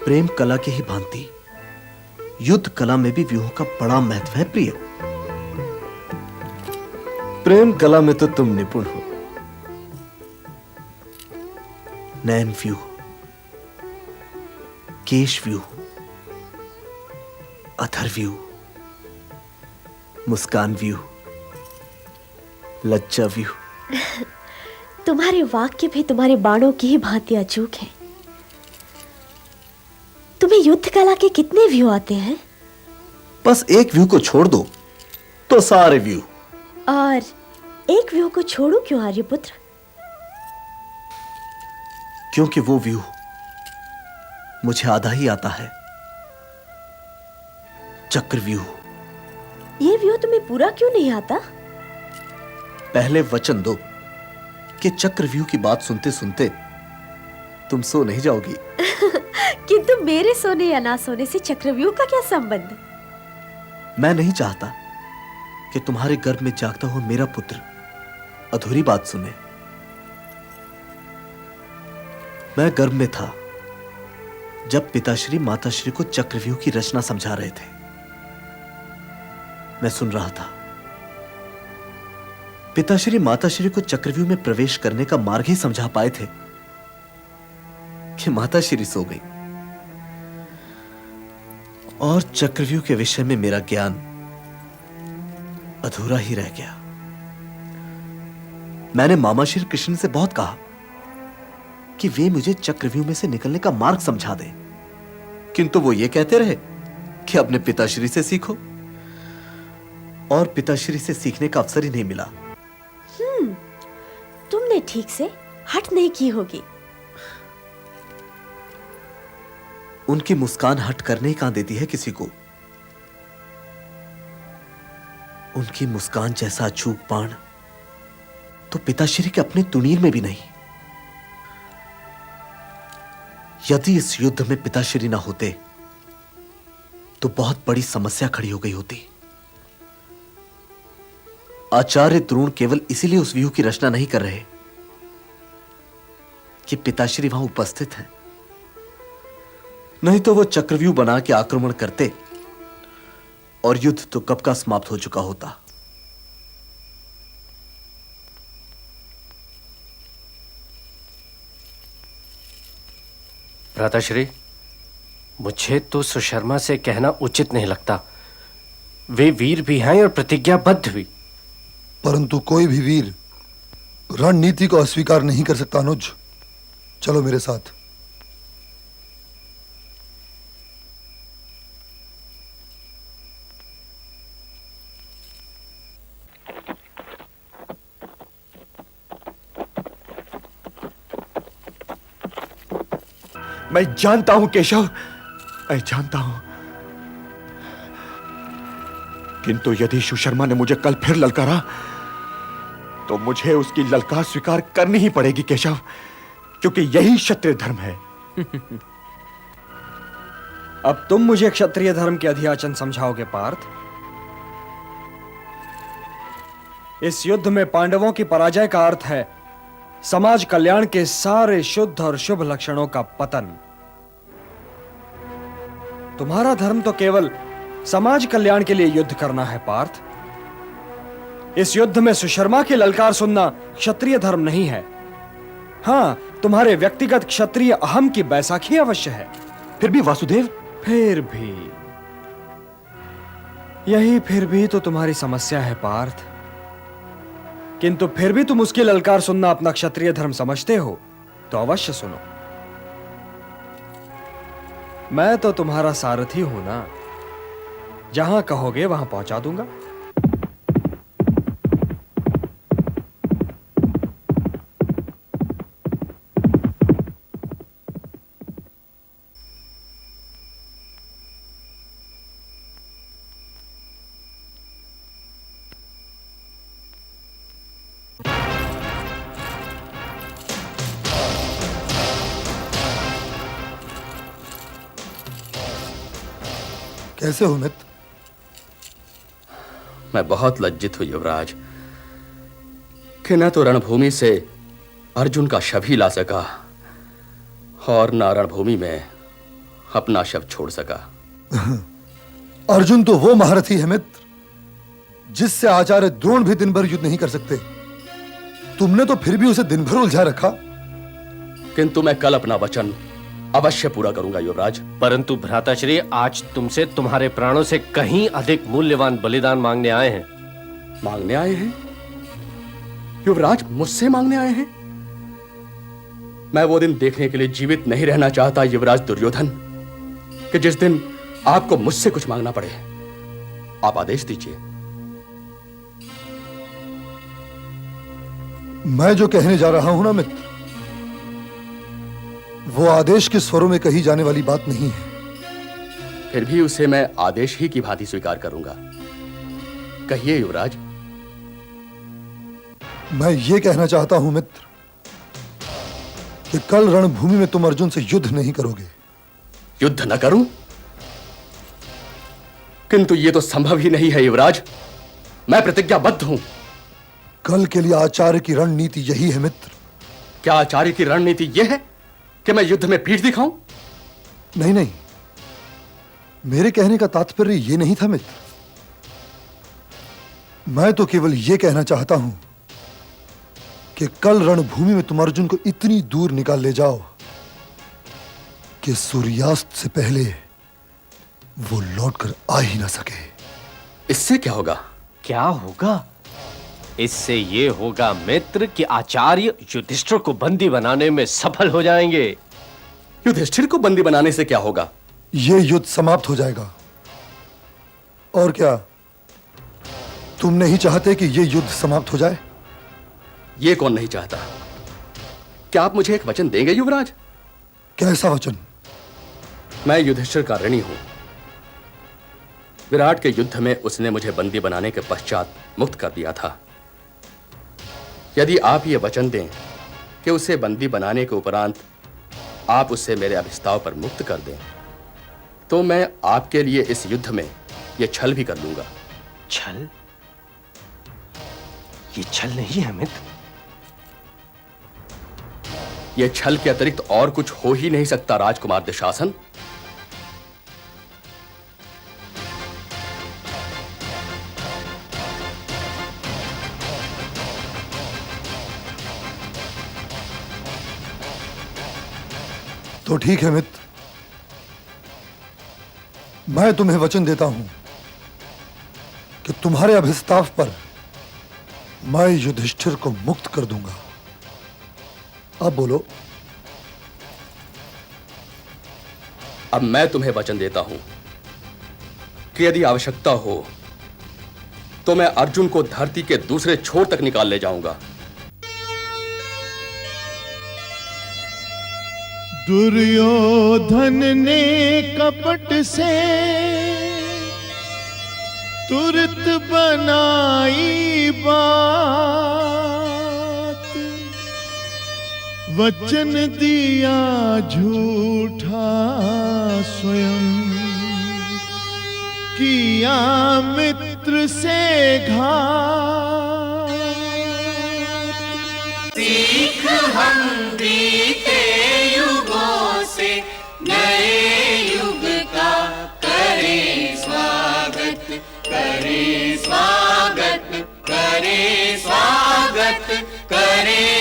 प्रेम कला की ही भांति युद्ध कला में भी व्यूह का बड़ा महत्व है प्रिय। प्रेम कला में तो तुम निपुण हो। नयन व्यूह, केश व्यूह, अधर व्यूह, मुस्कान व्यूह, लज्जा व्यूह। तुम्हारे वाक्य भी तुम्हारे बाणों की ही भांति अचूक है। तुम्हें युद्ध कला के कितने व्यू आते हैं? बस एक व्यू को छोड़ दो तो सारे व्यू। और एक व्यू को छोड़ू क्यों आर्यपुत्र? क्योंकि वो व्यू मुझे आधा ही आता है, चक्र व्यू। ये व्यू तुम्हें पूरा क्यों नहीं आता? पहले वचन दो कि चक्र व्यू की बात सुनते सुनते तुम सो नहीं जाओगी। किंतु मेरे सोने या ना सोने से चक्रव्यूह का क्या संबंध? मैं नहीं चाहता कि तुम्हारे गर्भ में जागता हुआ मेरा पुत्र अधूरी बात सुने। मैं गर्भ में था जब पिताश्री माताश्री को चक्रव्यूह की रचना समझा रहे थे। मैं सुन रहा था। पिताश्री माताश्री को चक्रव्यूह में प्रवेश करने का मार्ग ही समझा पाए थे कि माताश्री सो गई और चक्रव्यूह के विषय में मेरा ज्ञान अधूरा ही रह गया। मैंने मामा श्री कृष्ण से बहुत कहा कि वे मुझे चक्रव्यूह में से निकलने का मार्ग समझा दें, किंतु वो ये कहते रहे कि अपने पिताश्री से सीखो, और पिताश्री से सीखने का अवसर ही नहीं मिला। तुमने ठीक से हट नहीं की होगी। उनकी मुस्कान हट करने ही कहां देती है किसी को। उनकी मुस्कान जैसा अचूक बाण तो पिताश्री के अपने तुनीर में भी नहीं। यदि इस युद्ध में पिताश्री ना होते तो बहुत बड़ी समस्या खड़ी हो गई होती। आचार्य द्रोण केवल इसीलिए उस व्यूह की रचना नहीं कर रहे कि पिताश्री वहां उपस्थित हैं, नहीं तो वो चक्रव्यूह बना के आक्रमण करते और युद्ध तो कब का समाप्त हो चुका होता। भ्राताश्री, मुझे तो सुशर्मा से कहना उचित नहीं लगता। वे वीर भी हैं और प्रतिज्ञाबद्ध भी। परंतु कोई भी वीर रणनीति को अस्वीकार नहीं कर सकता। अनुज, चलो मेरे साथ। मैं जानता हूं केशव, मैं जानता हूं, किंतु यदि सुशर्मा ने मुझे कल फिर ललकारा तो मुझे उसकी ललकार स्वीकार करनी ही पड़ेगी केशव, क्योंकि यही क्षत्रिय धर्म है। अब तुम मुझे क्षत्रिय धर्म के अधियाचन समझाओगे पार्थ? इस युद्ध में पांडवों की पराजय का अर्थ है समाज कल्याण के सारे शुद्ध और शुभ लक्षणों का पतन। तुम्हारा धर्म तो केवल समाज कल्याण के लिए युद्ध करना है पार्थ। इस युद्ध में सुशर्मा की ललकार सुनना क्षत्रिय धर्म नहीं है। हां, तुम्हारे व्यक्तिगत क्षत्रिय अहम की बैसाखी अवश्य है। फिर भी वासुदेव, फिर भी, यही फिर भी तो तुम्हारी समस्या है पार्थ। किंतु फिर भी तुम उसकी ललकार सुनना अपना क्षत्रिय धर्म समझते हो तो अवश्य सुनो। मैं तो तुम्हारा सारथी हूं ना, जहां कहोगे वहां पहुंचा दूंगा। कैसे हो मित्र? मैं बहुत लज्जित हूं युवराज कि न तो रणभूमि से अर्जुन का शव ही ला सका और न रणभूमि में अपना शव छोड़ सका। अर्जुन तो वो महारथी है मित्र जिससे आचार्य द्रोण भी दिन भर युद्ध नहीं कर सकते। तुमने तो फिर भी उसे दिन भर उलझा रखा। किंतु मैं कल अपना वचन अवश्य पूरा करूंगा युवराज। परंतु भ्राताश्री, आज तुमसे तुम्हारे प्राणों से कहीं अधिक मूल्यवान बलिदान मांगने आए हैं। मांगने आए हैं? युवराज मुझसे मांगने आए हैं? मैं वो दिन देखने के लिए जीवित नहीं रहना चाहता युवराज दुर्योधन कि जिस दिन आपको मुझसे कुछ मांगना पड़े। आप आदेश दीजिए। मैं जो कहने जा रहा हूं ना मित्र, वो आदेश के स्वरों में कही जाने वाली बात नहीं है। फिर भी उसे मैं आदेश ही की भांति स्वीकार करूंगा। कहिए युवराज। मैं ये कहना चाहता हूं मित्र कि कल रणभूमि में तुम अर्जुन से युद्ध नहीं करोगे। युद्ध न करूं? किंतु यह तो संभव ही नहीं है युवराज। मैं प्रतिज्ञाबद्ध हूं। कल के लिए आचार्य की रणनीति यही है मित्र। क्या आचार्य की रणनीति यह है कि मैं युद्ध में पीठ दिखाऊं? नहीं नहीं, मेरे कहने का तात्पर्य यह नहीं था मित्र। मैं तो केवल यह कहना चाहता हूं कि कल रणभूमि में तुम अर्जुन को इतनी दूर निकाल ले जाओ कि सूर्यास्त से पहले वो लौटकर आ ही ना सके। इससे क्या होगा? क्या होगा? इससे ये होगा मित्र कि आचार्य युधिष्ठिर को बंदी बनाने में सफल हो जाएंगे। युधिष्ठिर को बंदी बनाने से क्या होगा? ये युद्ध समाप्त हो जाएगा। और क्या तुम नहीं चाहते कि ये युद्ध समाप्त हो जाए? ये कौन नहीं चाहता? क्या आप मुझे एक वचन देंगे युवराज? कैसा वचन? मैं युधिष्ठिर का ऋणी हूं। विराट के युद्ध में उसने मुझे बंदी बनाने के पश्चात मुक्त कर दिया था। यदि आप ये वचन दें कि उसे बंदी बनाने के उपरांत आप उससे मेरे अभिस्ताव पर मुक्त कर दें, तो मैं आपके लिए इस युद्ध में यह छल भी कर लूंगा। छल? ये छल नहीं है मित्र। यह छल के अतिरिक्त और कुछ हो ही नहीं सकता राजकुमार दुशासन। तो ठीक है मित्र, मैं तुम्हें वचन देता हूं कि तुम्हारे अभिस्ताव पर मैं युधिष्ठिर को मुक्त कर दूंगा। अब बोलो। अब मैं तुम्हें वचन देता हूं कि यदि आवश्यकता हो तो मैं अर्जुन को धरती के दूसरे छोर तक निकाल ले जाऊंगा। दुर्योधन ने कपट से तुरत बनाई बात, वचन दिया झूठा स्वयं, किया मित्र से घात। सीख हम बीते युगों से नए युग का करें स्वागत, करें स्वागत, करें स्वागत, करें